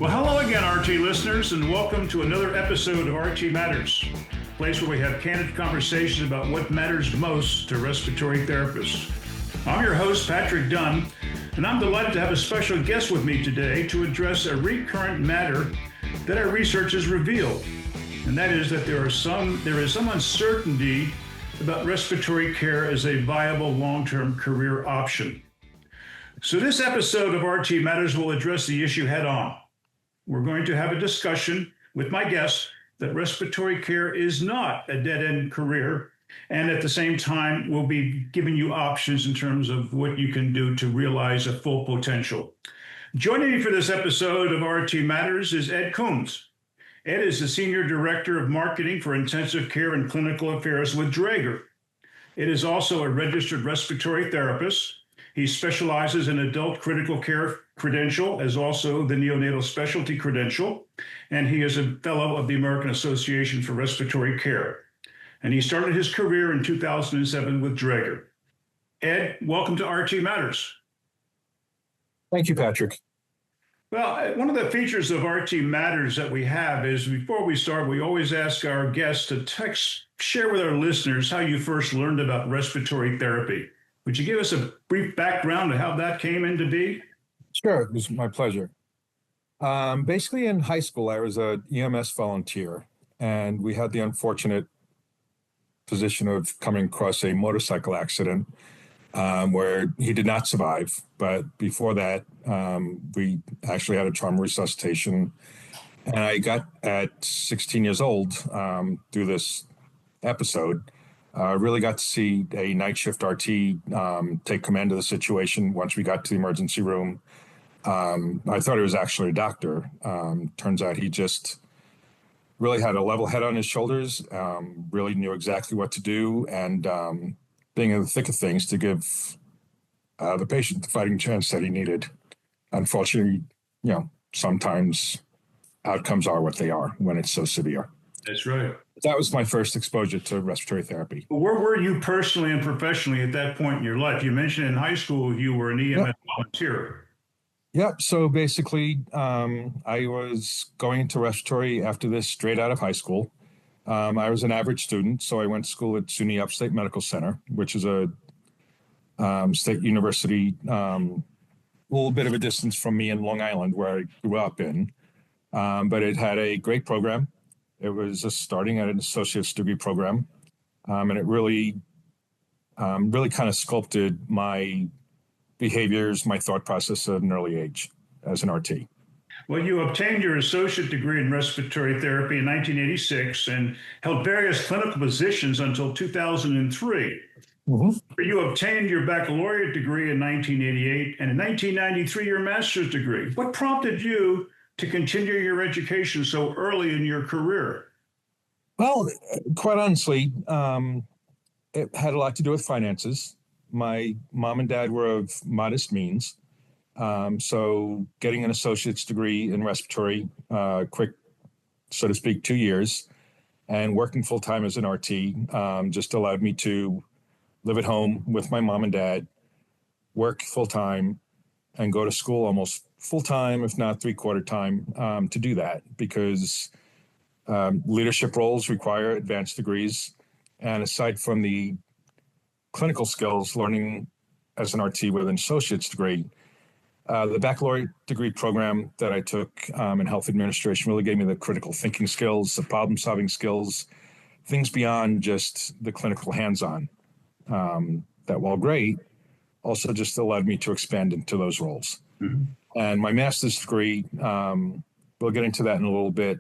Well, hello again, RT listeners, and welcome to another episode of RT Matters, a place where we have candid conversations about what matters most to respiratory therapists. I'm your host, Patrick Dunn, and I'm delighted to have a special guest with me today to address a recurrent matter that our research has revealed, and that is that there is some uncertainty about respiratory care as a viable long-term career option. So this episode of RT Matters will address the issue head on. We're going to have a discussion with my guest that respiratory care is not a dead-end career, and at the same time, we'll be giving you options in terms of what you can do to realize a full potential. Joining me for this episode of RT Matters is Ed Coombs. Ed is the Senior Director of Marketing for Intensive Care and Clinical Affairs with Draeger. Ed is also a registered respiratory therapist. He specializes in adult critical care credential as also the neonatal specialty credential, and he is a fellow of the American Association for Respiratory Care. And he started his career in 2007 with Draeger. Ed, welcome to RT Matters. Thank you, Patrick. Well, one of the features of RT Matters that we have is before we start, we always ask our guests to share with our listeners how you first learned about respiratory therapy. Would you give us a brief background of how that came into be? Sure, it was my pleasure. Basically, in high school, I was an EMS volunteer, and we had the unfortunate position of coming across a motorcycle accident where he did not survive. But before that, we actually had a trauma resuscitation. And I got, at 16 years old, through this episode, really got to see a night shift RT take command of the situation once we got to the emergency room. I thought he was actually a doctor. Turns out he just really had a level head on his shoulders, really knew exactly what to do, and being in the thick of things to give the patient the fighting chance that he needed. Unfortunately, sometimes outcomes are what they are when it's so severe. That's right. That was my first exposure to respiratory therapy. Where were you personally and professionally at that point in your life? You mentioned in high school you were an EMS volunteer. Yep. So basically, I was going into respiratory after this straight out of high school. I was an average student, so I went to school at SUNY Upstate Medical Center, which is a state university, a little bit of a distance from me in Long Island, where I grew up in. But it had a great program. It was just starting at an associate's degree program, and it really kind of sculpted my behaviors, my thought process at an early age as an RT. Well, you obtained your associate degree in respiratory therapy in 1986 and held various clinical positions until 2003. Mm-hmm. You obtained your baccalaureate degree in 1988 and in 1993 your master's degree. What prompted you to continue your education so early in your career? Well, quite honestly, it had a lot to do with finances. My mom and dad were of modest means. So getting an associate's degree in respiratory, quick, so to speak, 2 years, and working full-time as an RT just allowed me to live at home with my mom and dad, work full-time, and go to school almost full-time, if not three-quarter time, to do that, because leadership roles require advanced degrees. And aside from the clinical skills, learning as an RT with an associate's degree, the baccalaureate degree program that I took in health administration really gave me the critical thinking skills, the problem-solving skills, things beyond just the clinical hands-on. That, while great, also just allowed me to expand into those roles. Mm-hmm. And my master's degree, we'll get into that in a little bit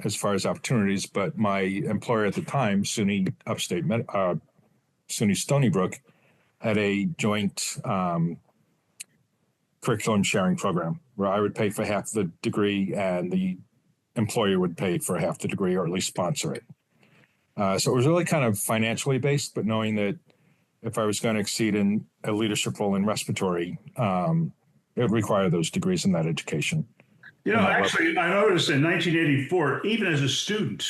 as far as opportunities, but my employer at the time, SUNY Upstate, SUNY Stony Brook, had a joint curriculum sharing program where I would pay for half the degree and the employer would pay for half the degree, or at least sponsor it. So it was really kind of financially based, but knowing that if I was going to exceed in a leadership role in respiratory, it would require those degrees and that education. Actually, I noticed in 1984, even as a student,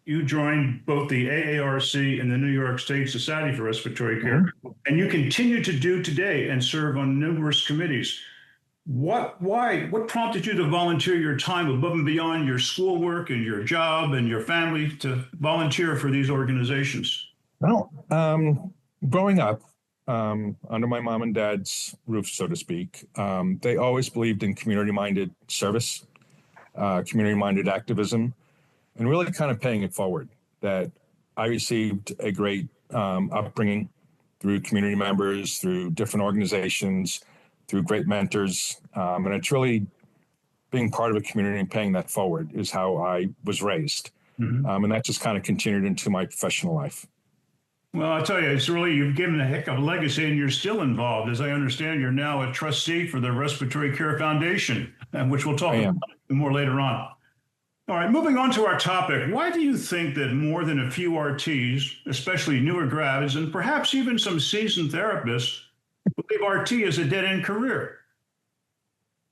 you joined both the AARC and the New York State Society for Respiratory Care, mm-hmm. and you continue to do today and serve on numerous committees. What prompted you to volunteer your time above and beyond your schoolwork and your job and your family to volunteer for these organizations? Well, growing up under my mom and dad's roof, so to speak, they always believed in community-minded service, community-minded activism, and really kind of paying it forward. That I received a great upbringing through community members, through different organizations, through great mentors, and it's really being part of a community and paying that forward is how I was raised, and that just kind of continued into my professional life. Well, I tell you, you've given a heck of a legacy and you're still involved. As I understand, you're now a trustee for the Respiratory Care Foundation, which we'll talk about more later on. All right, moving on to our topic. Why do you think that more than a few RTs, especially newer grads, and perhaps even some seasoned therapists, believe RT is a dead-end career?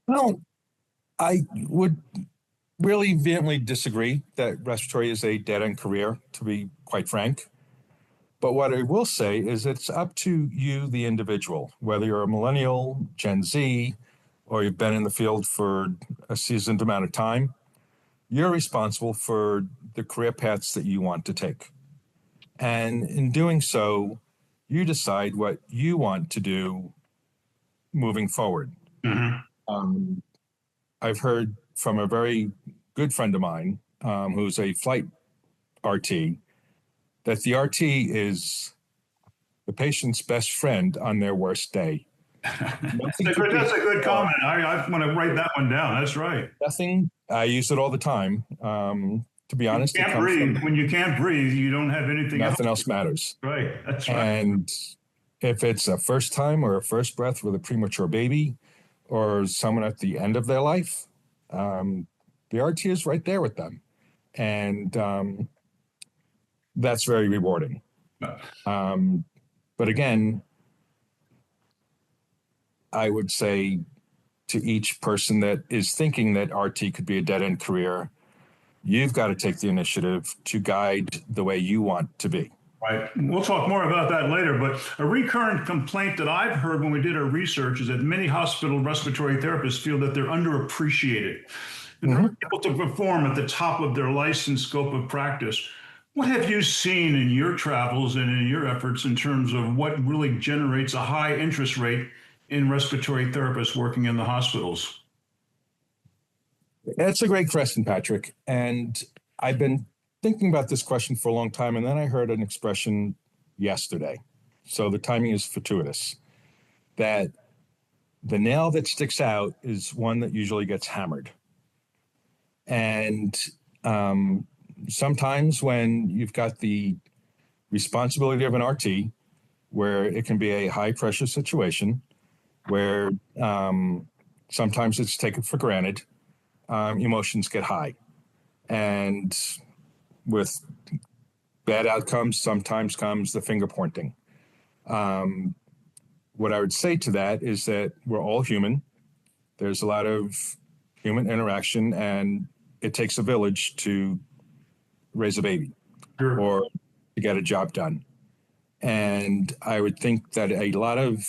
Well, I would really vehemently disagree that respiratory is a dead-end career, to be quite frank. But what I will say is it's up to you, the individual, whether you're a millennial, Gen Z, or you've been in the field for a seasoned amount of time, you're responsible for the career paths that you want to take. And in doing so, you decide what you want to do moving forward. I've heard from a very good friend of mine who's a flight RT that the RT is the patient's best friend on their worst day. That's a good comment. I want to write that one down. That's right. Nothing. I use it all the time. To be honest, when you can't breathe, you don't have anything. Nothing else matters. Right. That's right. And if it's a first time or a first breath with a premature baby or someone at the end of their life, the RT is right there with them. And that's very rewarding. But again, I would say to each person that is thinking that RT could be a dead-end career, you've got to take the initiative to guide the way you want to be. Right. We'll talk more about that later, but a recurrent complaint that I've heard when we did our research is that many hospital respiratory therapists feel that they're underappreciated. And they're able to perform at the top of their licensed scope of practice. What have you seen in your travels and in your efforts in terms of what really generates a high interest rate in respiratory therapists working in the hospitals? That's a great question, Patrick. And I've been thinking about this question for a long time, and then I heard an expression yesterday. So the timing is fortuitous. That the nail that sticks out is one that usually gets hammered. And sometimes when you've got the responsibility of an RT, where it can be a high pressure situation, where sometimes it's taken for granted, emotions get high. And with bad outcomes, sometimes comes the finger pointing. What I would say to that is that we're all human. There's a lot of human interaction, and it takes a village to raise a baby or to get a job done. And I would think that a lot of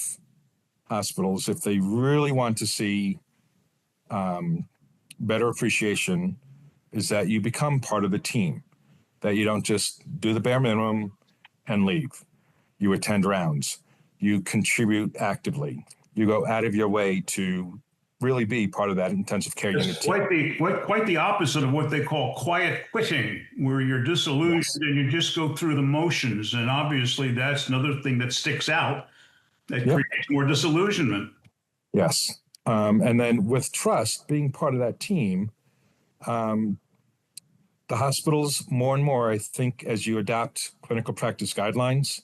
hospitals, if they really want to see better appreciation, is that you become part of the team, that you don't just do the bare minimum and leave. You attend rounds, you contribute actively, you go out of your way to really be part of that intensive care unit. Quite the opposite of what they call quiet quitting, where you're disillusioned and you just go through the motions. And obviously that's another thing that sticks out that creates more disillusionment. Yes. And then with trust, being part of that team, the hospitals more and more, I think, as you adopt clinical practice guidelines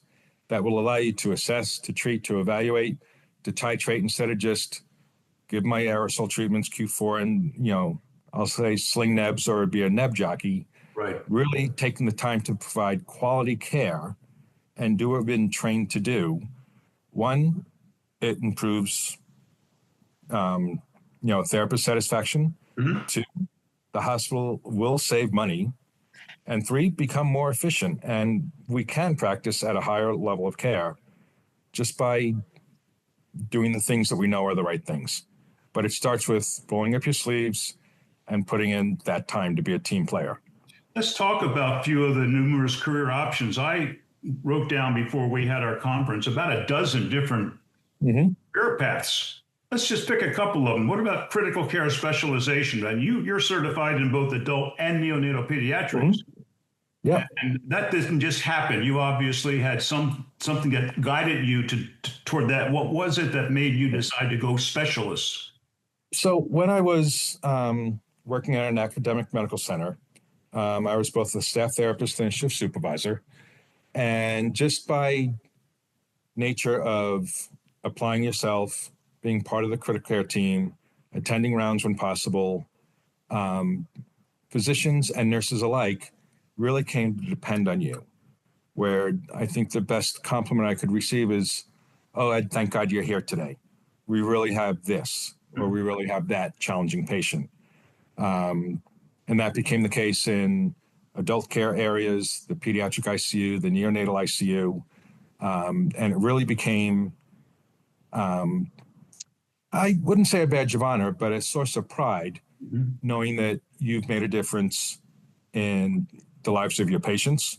that will allow you to assess, to treat, to evaluate, to titrate instead of just give my aerosol treatments Q4 and, I'll say sling nebs or be a neb jockey. Right. Really taking the time to provide quality care and do what we've been trained to do. One, it improves, therapist satisfaction. Two, the hospital will save money. And three, become more efficient. And we can practice at a higher level of care just by doing the things that we know are the right things. But it starts with rolling up your sleeves and putting in that time to be a team player. Let's talk about a few of the numerous career options. I wrote down before we had our conference about a dozen different career paths. Let's just pick a couple of them. What about critical care specialization? And you're certified in both adult and neonatal pediatrics. Yeah. And that didn't just happen. You obviously had something that guided you toward that. What was it that made you decide to go specialist? So when I was working at an academic medical center, I was both a staff therapist and a shift supervisor. And just by nature of applying yourself, being part of the critical care team, attending rounds when possible, physicians and nurses alike really came to depend on you. Where I think the best compliment I could receive is, "Oh, Ed, thank God you're here today. We really have this, or we really have that challenging patient." And that became the case in adult care areas, the pediatric ICU, the neonatal ICU. And it really became, I wouldn't say a badge of honor, but a source of pride, knowing that you've made a difference in the lives of your patients,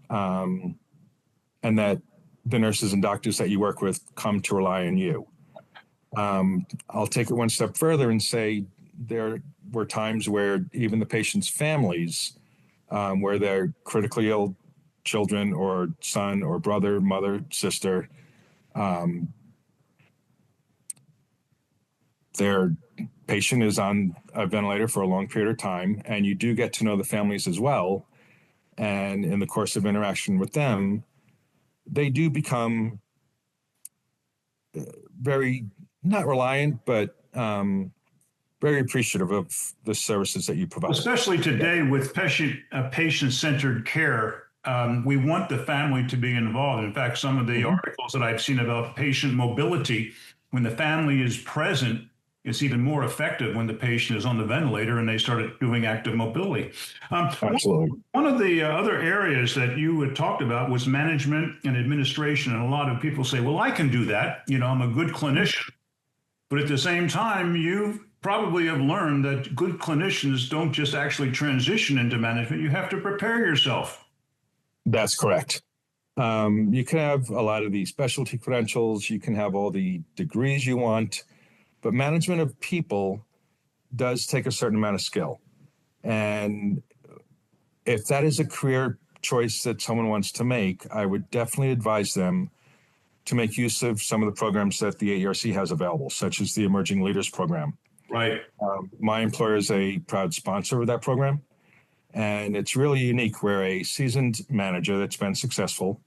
and that the nurses and doctors that you work with come to rely on you. I'll take it one step further and say there were times where even the patient's families, where they're critically ill children or son or brother, mother, sister, their patient is on a ventilator for a long period of time, and you do get to know the families as well. And in the course of interaction with them, they do become very, not reliant, but very appreciative of the services that you provide. Especially today with patient-centered care, we want the family to be involved. In fact, some of the articles that I've seen about patient mobility, when the family is present, it's even more effective when the patient is on the ventilator and they started doing active mobility. Absolutely. One of the other areas that you had talked about was management and administration. And a lot of people say, well, I can do that. I'm a good clinician. But at the same time, you probably have learned that good clinicians don't just actually transition into management. You have to prepare yourself. That's correct. You can have a lot of the specialty credentials. You can have all the degrees you want. But management of people does take a certain amount of skill. And if that is a career choice that someone wants to make, I would definitely advise them to make use of some of the programs that the AERC has available, such as the Emerging Leaders Program. Right. My employer is a proud sponsor of that program. And it's really unique where a seasoned manager that's been successful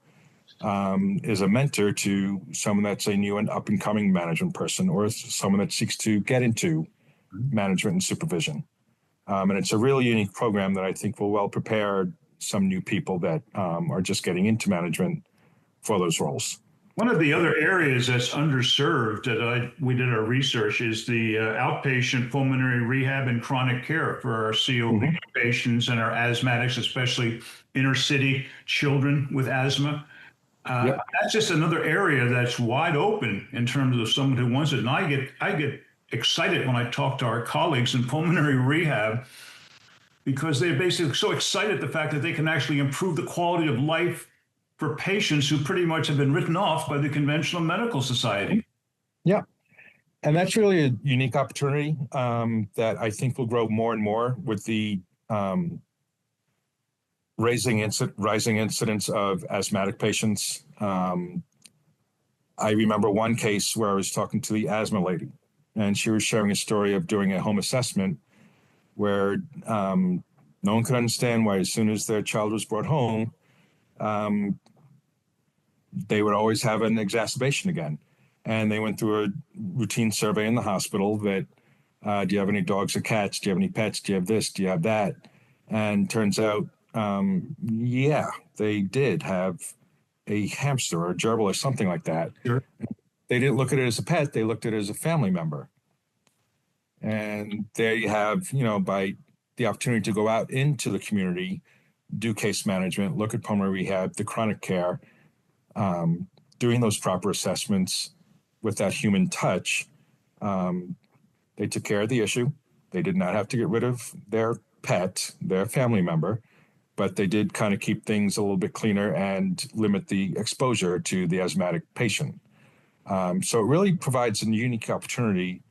is a mentor to someone that's a new and up-and-coming management person, or someone that seeks to get into management and supervision. And it's a really unique program that I think will well prepare some new people that are just getting into management for those roles. One of the other areas that's underserved that we did our research is the outpatient pulmonary rehab and chronic care for our COPD patients and our asthmatics, especially inner city children with asthma. That's just another area that's wide open in terms of someone who wants it. And I get excited when I talk to our colleagues in pulmonary rehab, because they're basically so excited the fact that they can actually improve the quality of life for patients who pretty much have been written off by the conventional medical society. Yeah. And that's really a unique opportunity that I think will grow more and more with the rising incidence of asthmatic patients. I remember one case where I was talking to the asthma lady, and she was sharing a story of doing a home assessment where no one could understand why as soon as their child was brought home, they would always have an exacerbation again. And they went through a routine survey in the hospital that, do you have any dogs or cats? Do you have any pets? Do you have this? Do you have that? And turns out, yeah, they did have a hamster or a gerbil or something like that. Sure. They didn't look at it as a pet. They looked at it as a family member. And there you have, by the opportunity to go out into the community, do case management, look at pulmonary rehab, the chronic care, doing those proper assessments with that human touch, They took care of the issue. They did not have to get rid of their pet, their family member, but they did kind of keep things a little bit cleaner and limit the exposure to the asthmatic patient. So it really provides a unique opportunity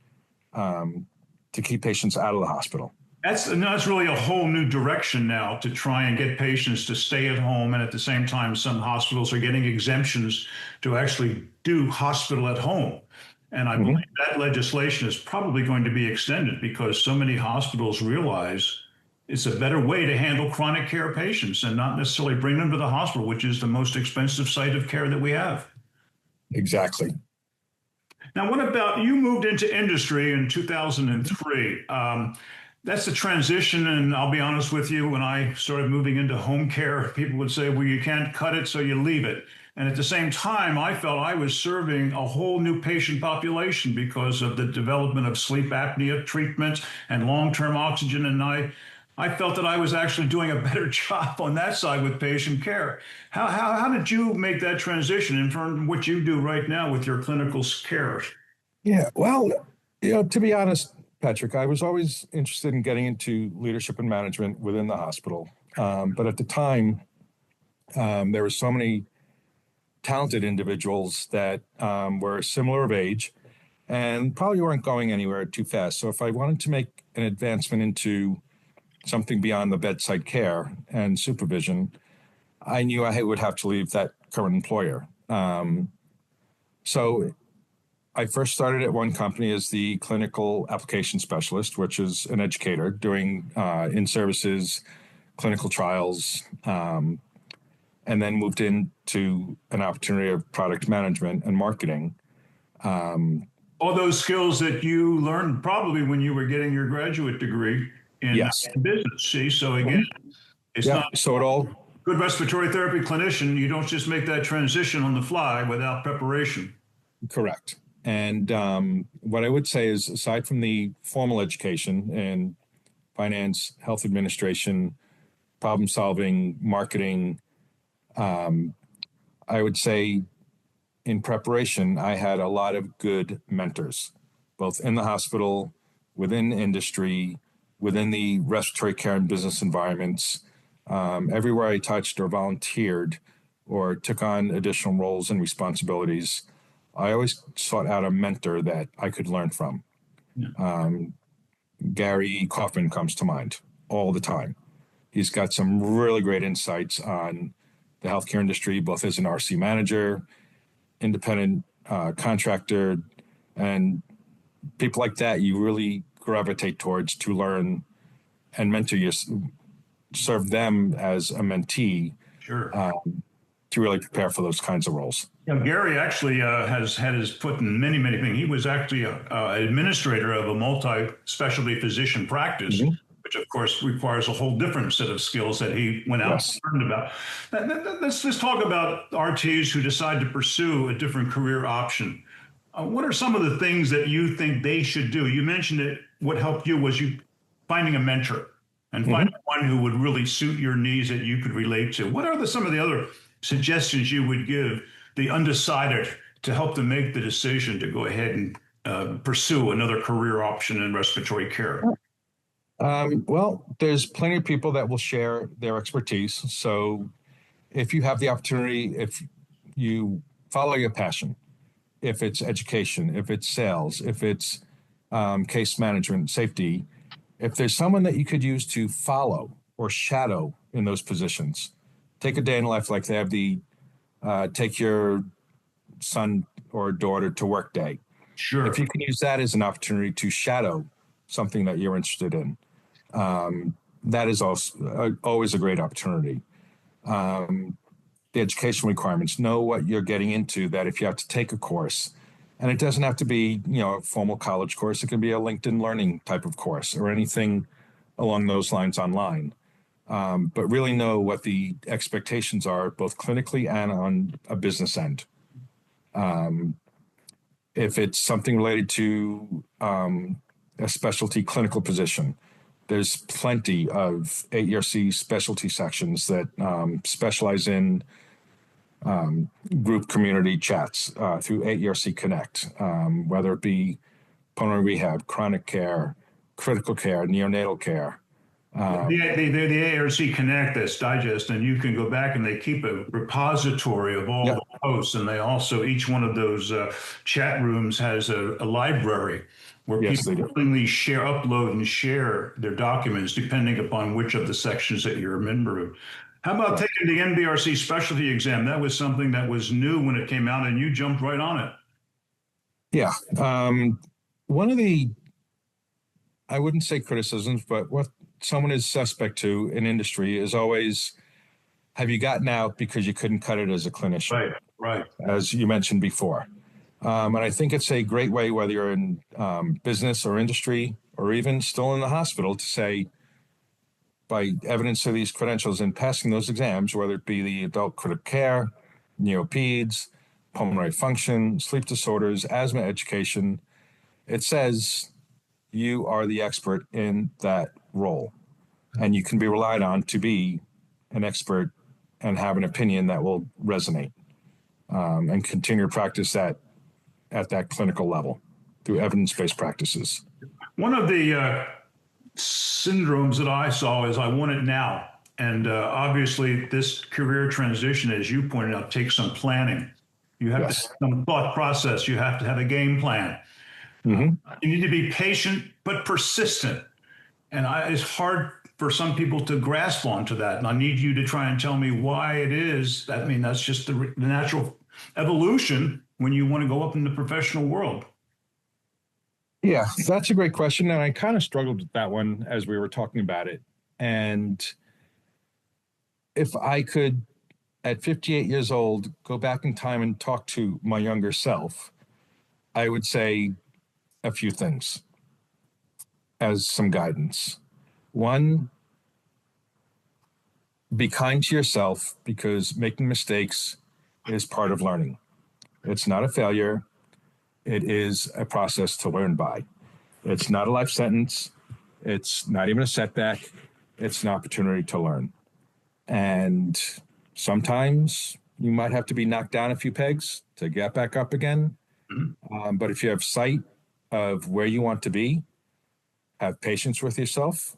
to keep patients out of the hospital. That's really a whole new direction now to try and get patients to stay at home. And at the same time, some hospitals are getting exemptions to actually do hospital at home. And I believe that legislation is probably going to be extended because so many hospitals realize it's a better way to handle chronic care patients and not necessarily bring them to the hospital, which is the most expensive site of care that we have. Exactly. Now, what about you moved into industry in 2003? That's the transition. And I'll be honest with you, when I started moving into home care, people would say, well, you can't cut it, so you leave it. And at the same time, I felt I was serving a whole new patient population because of the development of sleep apnea treatment and long-term oxygen. And I felt that I was actually doing a better job on that side with patient care. How did you make that transition in from what you do right now with your clinical care? Yeah, well, to be honest, Patrick, I was always interested in getting into leadership and management within the hospital. But at the time, there were so many talented individuals that were similar of age and probably weren't going anywhere too fast. So if I wanted to make an advancement into something beyond the bedside care and supervision, I knew I would have to leave that current employer. So I first started at one company as the clinical application specialist, which is an educator doing in-services, clinical trials, and then moved into an opportunity of product management and marketing. All those skills that you learned probably when you were getting your graduate degree in Yes. business. See, so again, it's not so it all good respiratory therapy clinician. You don't just make that transition on the fly without preparation. correct. And what I would say is, aside from the formal education in finance, health administration, problem solving, marketing, I would say in preparation, I had a lot of good mentors, both in the hospital, within industry, within the respiratory care and business environments. Everywhere I touched or volunteered or took on additional roles and responsibilities, I always sought out a mentor that I could learn from. Gary Kaufman comes to mind all the time. He's got some really great insights on the healthcare industry, both as an RC manager, independent contractor, and people like that you really gravitate towards to learn and mentor you, serve them as a mentee. Sure. To really prepare for those kinds of roles. Gary actually has had his foot in many, many things. He was actually an administrator of a multi-specialty physician practice, which of course requires a whole different set of skills that he went out and learned about. Let's just talk about RTs who decide to pursue a different career option. What are some of the things that you think they should do? You mentioned that what helped you was you finding a mentor and finding one who would really suit your needs that you could relate to. What are some of the other suggestions you would give the undecided to help them make the decision to go ahead and pursue another career option in respiratory care? Well, there's plenty of people that will share their expertise. So if you have the opportunity, if you follow your passion, if it's education, if it's sales, if it's case management, safety, if there's someone that you could use to follow or shadow in those positions, take a day in life like they have the take your son or daughter to work day. Sure. If you can use that as an opportunity to shadow something that you're interested in, that is also always a great opportunity. The education requirements, know what you're getting into, that if you have to take a course, and it doesn't have to be, a formal college course, it can be a LinkedIn Learning type of course or anything along those lines online. But really know what the expectations are, both clinically and on a business end. If it's something related to a specialty clinical position, there's plenty of AERC specialty sections that specialize in group community chats through AERC Connect, whether it be pulmonary rehab, chronic care, critical care, neonatal care. The ARC Connect, that's Digest, and you can go back and they keep a repository of all Yeah. the posts. And they also, each one of those chat rooms has a library where Yes, they people do. willingly share, upload, and share their documents depending upon which of the sections that you're a member of. How about Right. taking the NBRC specialty exam? That was something that was new when it came out, and you jumped right on it. Yeah. One of the, I wouldn't say criticisms, but what someone is suspect to in industry is always, have you gotten out because you couldn't cut it as a clinician, Right, right. as you mentioned before? And I think it's a great way, whether you're in business or industry or even still in the hospital, to say, by evidence of these credentials and passing those exams, whether it be the adult critical care, neopeds, pulmonary function, sleep disorders, asthma education, it says you are the expert in that role. And you can be relied on to be an expert and have an opinion that will resonate, and continue to practice that at that clinical level through evidence-based practices. One of the syndromes that I saw is I want it now. And obviously, this career transition, as you pointed out, takes some planning. You have to Yes. have some thought process. You have to have a game plan. Mm-hmm. You need to be patient but persistent. And it's hard for some people to grasp onto that. And I need you to try and tell me why it is. I mean, that's just the natural evolution when you want to go up in the professional world. Yeah, that's a great question. And I kind of struggled with that one as we were talking about it. And if I could, at 58 years old, go back in time and talk to my younger self, I would say a few things as some guidance. One, be kind to yourself, because making mistakes is part of learning. It's not a failure. It is a process to learn by. It's not a life sentence. It's not even a setback. It's an opportunity to learn. And sometimes you might have to be knocked down a few pegs to get back up again. But if you have sight of where you want to be, have patience with yourself,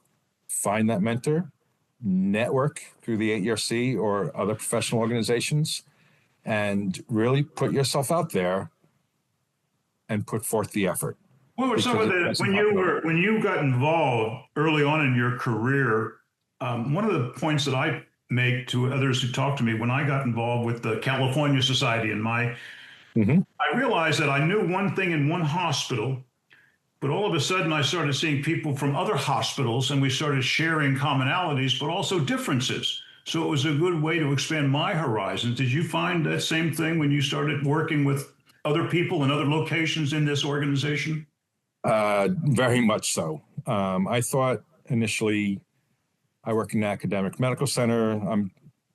find that mentor, network through the AERC or other professional organizations, and really put yourself out there and put forth the effort. What were some of the when you got involved early on in your career? One of the points that I make to others who talk to me when I got involved with the California Society and I realized that I knew one thing in one hospital, but all of a sudden I started seeing people from other hospitals and we started sharing commonalities, but also differences. So it was a good way to expand my horizons. Did you find that same thing when you started working with other people in other locations in this organization? Very much so. I thought initially, I work in an academic medical center. I'm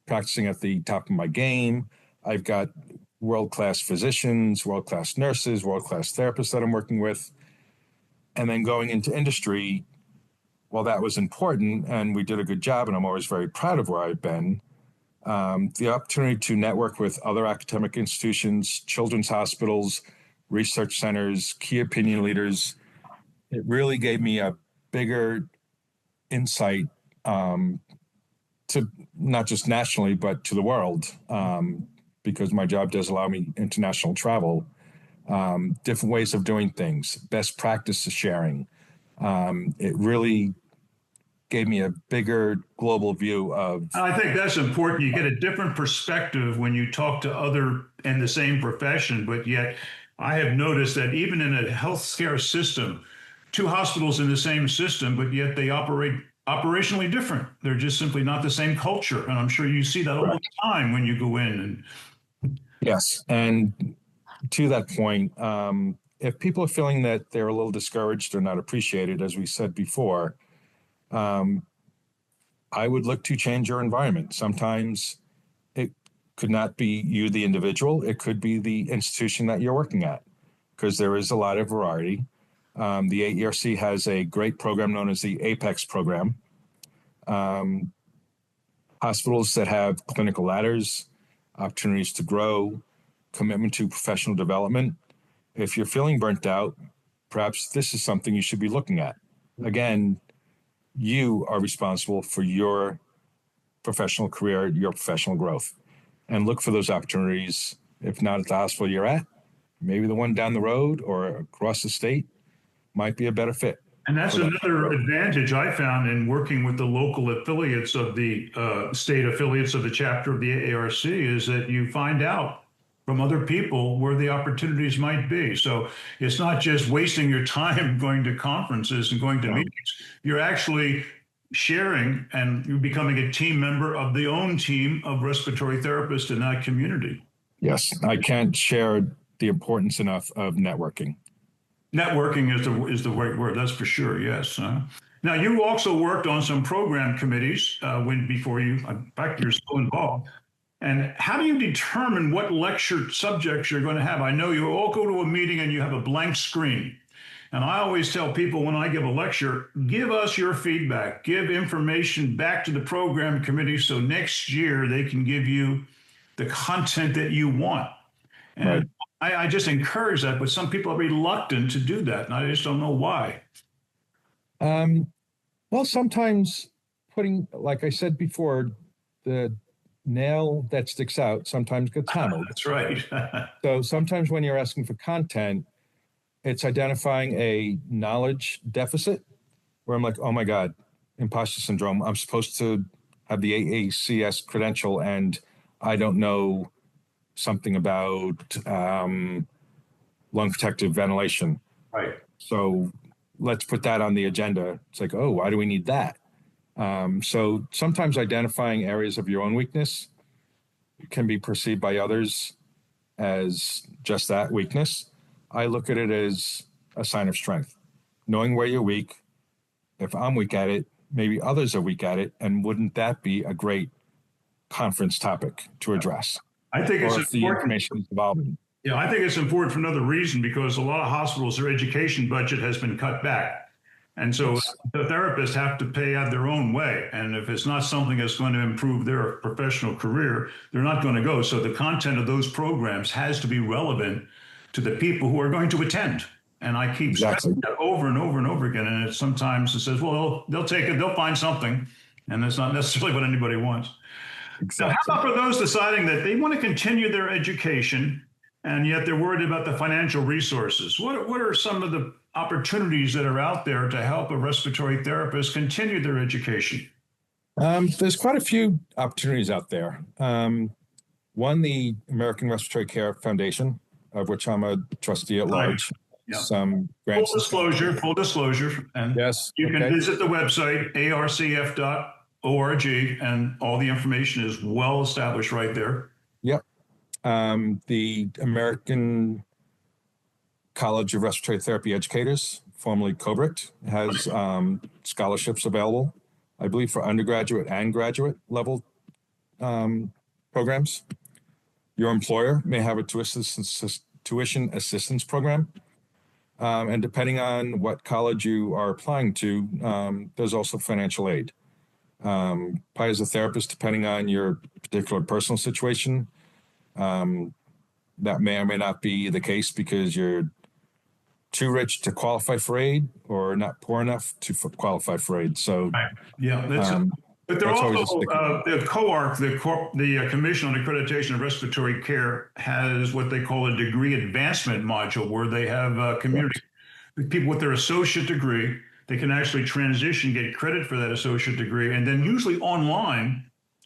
practicing at the top of my game. I've got world-class physicians, world-class nurses, world-class therapists that I'm working with. And then going into industry, while that was important and we did a good job, and I'm always very proud of where I've been, the opportunity to network with other academic institutions, children's hospitals, research centers, key opinion leaders, it really gave me a bigger insight to not just nationally, but to the world, because my job does allow me international travel, different ways of doing things, best practice sharing. It really gave me a bigger global view of. I think that's important. You get a different perspective when you talk to other in the same profession, but yet I have noticed that even in a healthcare system, two hospitals in the same system, but yet they operate operationally different. They're just simply not the same culture. And I'm sure you see that all the time when you go in. Yes. And to that point, if people are feeling that they're a little discouraged or not appreciated, as we said before, I would look to change your environment. Sometimes it could not be you, the individual. It could be the institution that you're working at, because there is a lot of variety. The AERC has a great program known as the APEX program. Hospitals that have clinical ladders, opportunities to grow, commitment to professional development. If you're feeling burnt out, perhaps this is something you should be looking at. Again, you are responsible for your professional career, your professional growth, and look for those opportunities. If not at the hospital you're at, maybe the one down the road or across the state might be a better fit. And that's another advantage I found in working with the local affiliates of the state affiliates of the chapter of the AARC is that you find out from other people where the opportunities might be. So it's not just wasting your time going to conferences and going to meetings. You're actually sharing and you're becoming a team member of the own team of respiratory therapists in that community. Yes, I can't share the importance enough of networking. Networking is the right word. That's for sure. Yes. Now you also worked on some program committees in fact, you're still involved. And how do you determine what lecture subjects you're going to have? I know you all go to a meeting and you have a blank screen. And I always tell people when I give a lecture, give us your feedback, give information back to the program committee so next year they can give you the content that you want. And right. I just encourage that, but some people are reluctant to do that, and I just don't know why. Well, sometimes like I said before, the nail that sticks out sometimes gets hammered. That's right. So sometimes when you're asking for content, it's identifying a knowledge deficit where I'm like, oh my God, imposter syndrome. I'm supposed to have the AACS credential and I don't know something about lung protective ventilation. Right. So let's put that on the agenda. It's like, oh, why do we need that? So sometimes identifying areas of your own weakness can be perceived by others as just that weakness. I look at it as a sign of strength. Knowing where you're weak, if I'm weak at it, maybe others are weak at it, and wouldn't that be a great conference topic to address? I think it's important. The information is evolving. Yeah, I think it's important for another reason because a lot of hospitals, their education budget has been cut back. And so the therapists have to pay out their own way. And if it's not something that's going to improve their professional career, they're not going to go. So the content of those programs has to be relevant to the people who are going to attend. And I keep stressing that over and over and over again. And sometimes it says, well, they'll take it, they'll find something. And that's not necessarily what anybody wants. Exactly. So how about for those deciding that they want to continue their education and yet they're worried about the financial resources? What are some of the opportunities that are out there to help a respiratory therapist continue their education? There's quite a few opportunities out there. One, the American Respiratory Care Foundation, of which I'm a trustee at large. Yep. Some grants. Full disclosure. And yes, you can visit the website, arcf.org, and all the information is well established right there. Yep. The American College of Respiratory Therapy Educators, formerly COBRICT, has scholarships available, I believe, for undergraduate and graduate level programs. Your employer may have a tuition assistance program. And depending on what college you are applying to, there's also financial aid. Probably as a therapist, depending on your particular personal situation, that may or may not be the case because you're too rich to qualify for aid or not poor enough to qualify for aid. So, right. Yeah, but they're also the COARC, the Commission on Accreditation of Respiratory Care, has what they call a degree advancement module, where they have community people with their associate degree. They can actually transition, get credit for that associate degree, and then usually online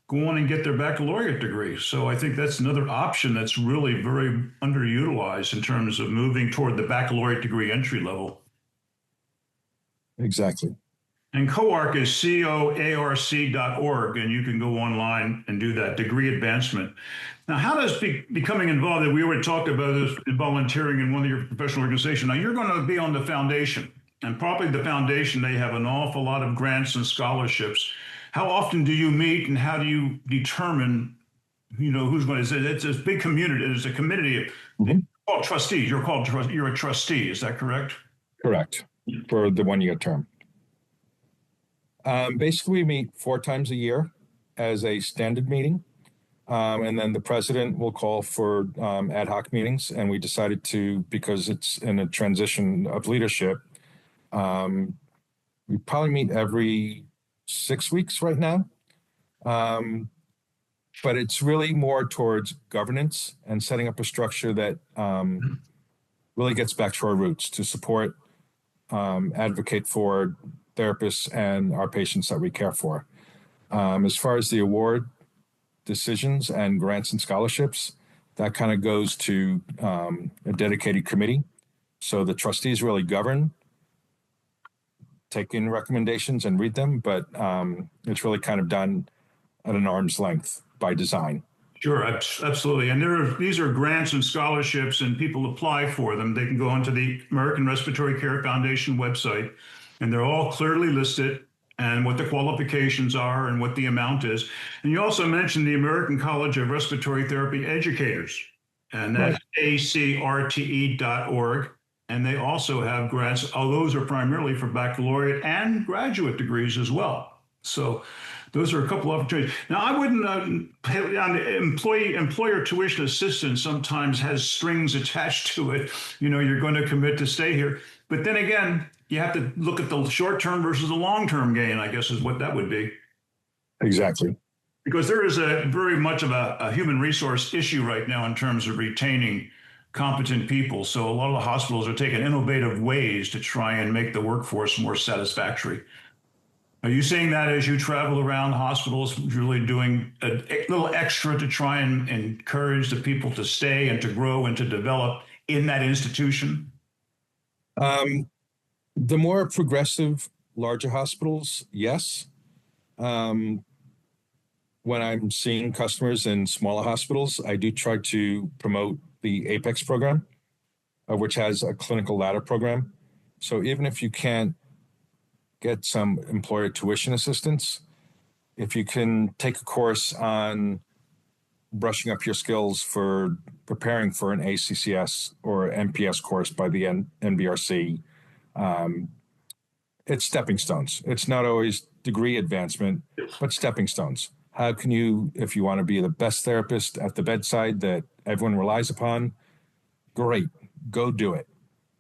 go on and get their baccalaureate degree. So I think that's another option that's really very underutilized in terms of moving toward the baccalaureate degree entry level. Exactly. And COARC is coarc.org, and you can go online and do that degree advancement. Now, how does becoming involved, we already talked about this, volunteering in one of your professional organizations. Now, you're going to be on the foundation, and probably the foundation, they have an awful lot of grants and scholarships. How often do you meet, and of who's going to, it's a big community. It's a committee of called trustees. You're a trustee. Is that correct? Correct. For the 1-year term. Basically, we meet 4 times a year as a standard meeting. And then the president will call for ad hoc meetings. And we decided to, because it's in a transition of leadership, we probably meet every 6 weeks right now. But it's really more towards governance and setting up a structure that really gets back to our roots to support, advocate for therapists and our patients that we care for. As far as the award decisions and grants and scholarships, that kind of goes to a dedicated committee. So the trustees really govern, take in recommendations and read them, but it's really kind of done at an arm's length by design. Sure, absolutely. And these are grants and scholarships, and people apply for them. They can go onto the American Respiratory Care Foundation website, and they're all clearly listed and what the qualifications are and what the amount is. And you also mentioned the American College of Respiratory Therapy Educators, and that's acrte.org. And they also have grants. Oh, those are primarily for baccalaureate and graduate degrees as well. So those are a couple of opportunities. Now, I wouldn't on employer tuition assistance sometimes has strings attached to it. You know, you're going to commit to stay here. But then again, you have to look at the short term versus the long term gain, I guess is what that would be. Exactly. Because there is a very much of a human resource issue right now in terms of retaining competent people. So a lot of the hospitals are taking innovative ways to try and make the workforce more satisfactory. Are you seeing that as you travel around hospitals, really doing a little extra to try and encourage the people to stay and to grow and to develop in that institution? The more progressive, larger hospitals, yes. When I'm seeing customers in smaller hospitals, I do try to promote the APEX program, which has a clinical ladder program. So even if you can't get some employer tuition assistance, if you can take a course on brushing up your skills for preparing for an ACCS or MPS course by the NBRC, it's stepping stones. It's not always degree advancement, but stepping stones. How can you, if you want to be the best therapist at the bedside that everyone relies upon, great, go do it.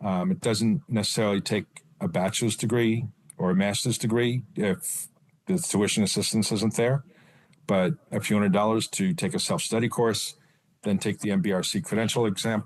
It doesn't necessarily take a bachelor's degree or a master's degree if the tuition assistance isn't there, but a few $100s to take a self-study course, then take the MBRC credential exam.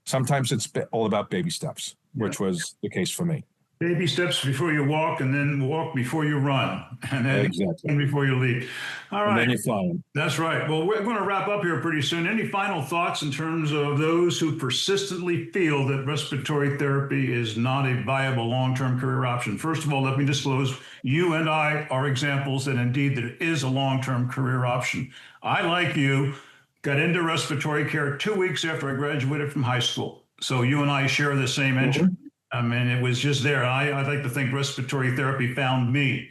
Sometimes it's all about baby steps, which was the case for me. Baby steps before you walk, and then walk before you run, and then before you leap. All right. And then you're flying. That's right. Well, we're going to wrap up here pretty soon. Any final thoughts in terms of those who persistently feel that respiratory therapy is not a viable long-term career option? First of all, let me disclose you and I are examples that indeed that it is a long-term career option. I, like you, got into respiratory care 2 weeks after I graduated from high school. So you and I share the same interest. I mean, it was just there. I'd like to think respiratory therapy found me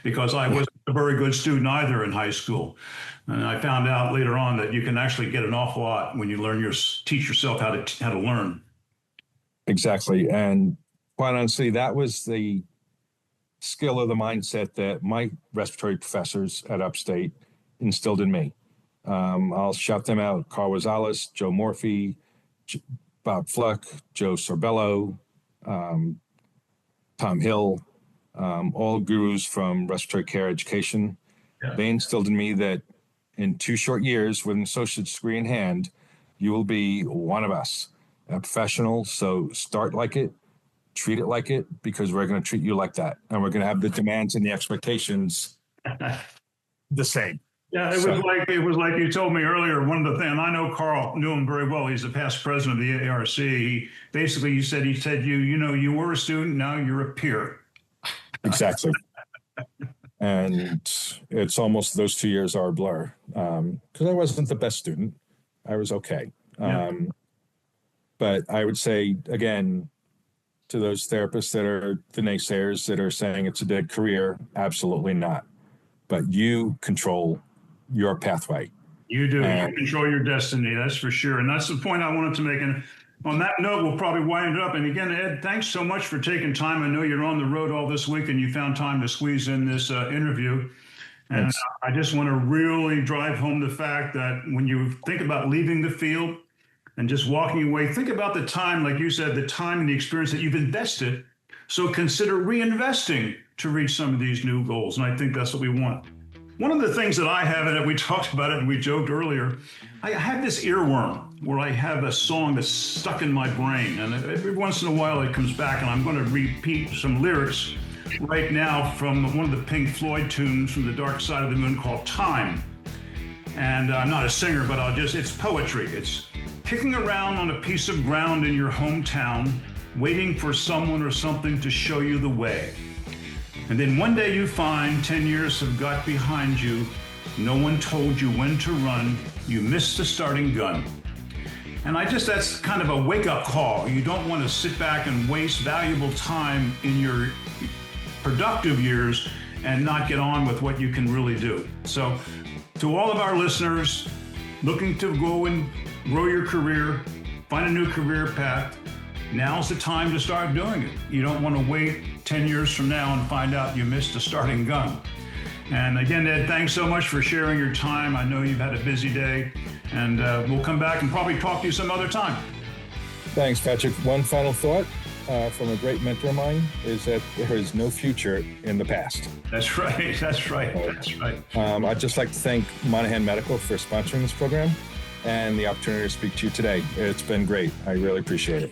because I wasn't a very good student either in high school. And I found out later on that you can actually get an awful lot when you teach yourself how to learn. Exactly. And quite honestly, that was the skill or the mindset that my respiratory professors at Upstate instilled in me. I'll shout them out: Carl Rosales, Joe Morphy, Bob Fluck, Joe Sorbello, Tom Hill, all gurus from respiratory care education. Yeah. They instilled in me that in 2 short years with an associate's degree in hand, you will be one of us, a professional. So start like it, treat it like it, because we're going to treat you like that. And we're going to have the demands and the expectations the same. Yeah, it was like you told me earlier. One of the things, and I know Carl knew him very well. He's the past president of the ARC. He said you were a student, now you're a peer. Exactly. And it's almost those 2 years are a blur, because I wasn't the best student. I was okay. Yeah. But I would say, again, to those therapists that are the naysayers that are saying it's a dead career, absolutely not. But you control your pathway. You do. You control your destiny. That's for sure. And that's the point I wanted to make. And on that note, we'll probably wind it up. And again, Ed, thanks so much for taking time. I know you're on the road all this week and you found time to squeeze in this interview. And I just want to really drive home the fact that when you think about leaving the field and just walking away, think about the time, like you said, the time and the experience that you've invested. So consider reinvesting to reach some of these new goals. And I think that's what we want. One of the things that I have, and we talked about it and we joked earlier, I have this earworm where I have a song that's stuck in my brain. And every once in a while it comes back, and I'm going to repeat some lyrics right now from one of the Pink Floyd tunes from the Dark Side of the Moon called Time. And I'm not a singer, but it's poetry. It's kicking around on a piece of ground in your hometown, waiting for someone or something to show you the way. And then one day you find 10 years have got behind you. No one told you when to run. You missed the starting gun. And that's kind of a wake-up call. You don't want to sit back and waste valuable time in your productive years and not get on with what you can really do. So to all of our listeners looking to go and grow your career, find a new career path, now's the time to start doing it. You don't want to wait 10 years from now and find out you missed the starting gun. And again, Ed, thanks so much for sharing your time. I know you've had a busy day, and we'll come back and probably talk to you some other time. Thanks, Patrick. One final thought from a great mentor of mine is that there is no future in the past. That's right. That's right. I'd just like to thank Monahan Medical for sponsoring this program and the opportunity to speak to you today. It's been great. I really appreciate it.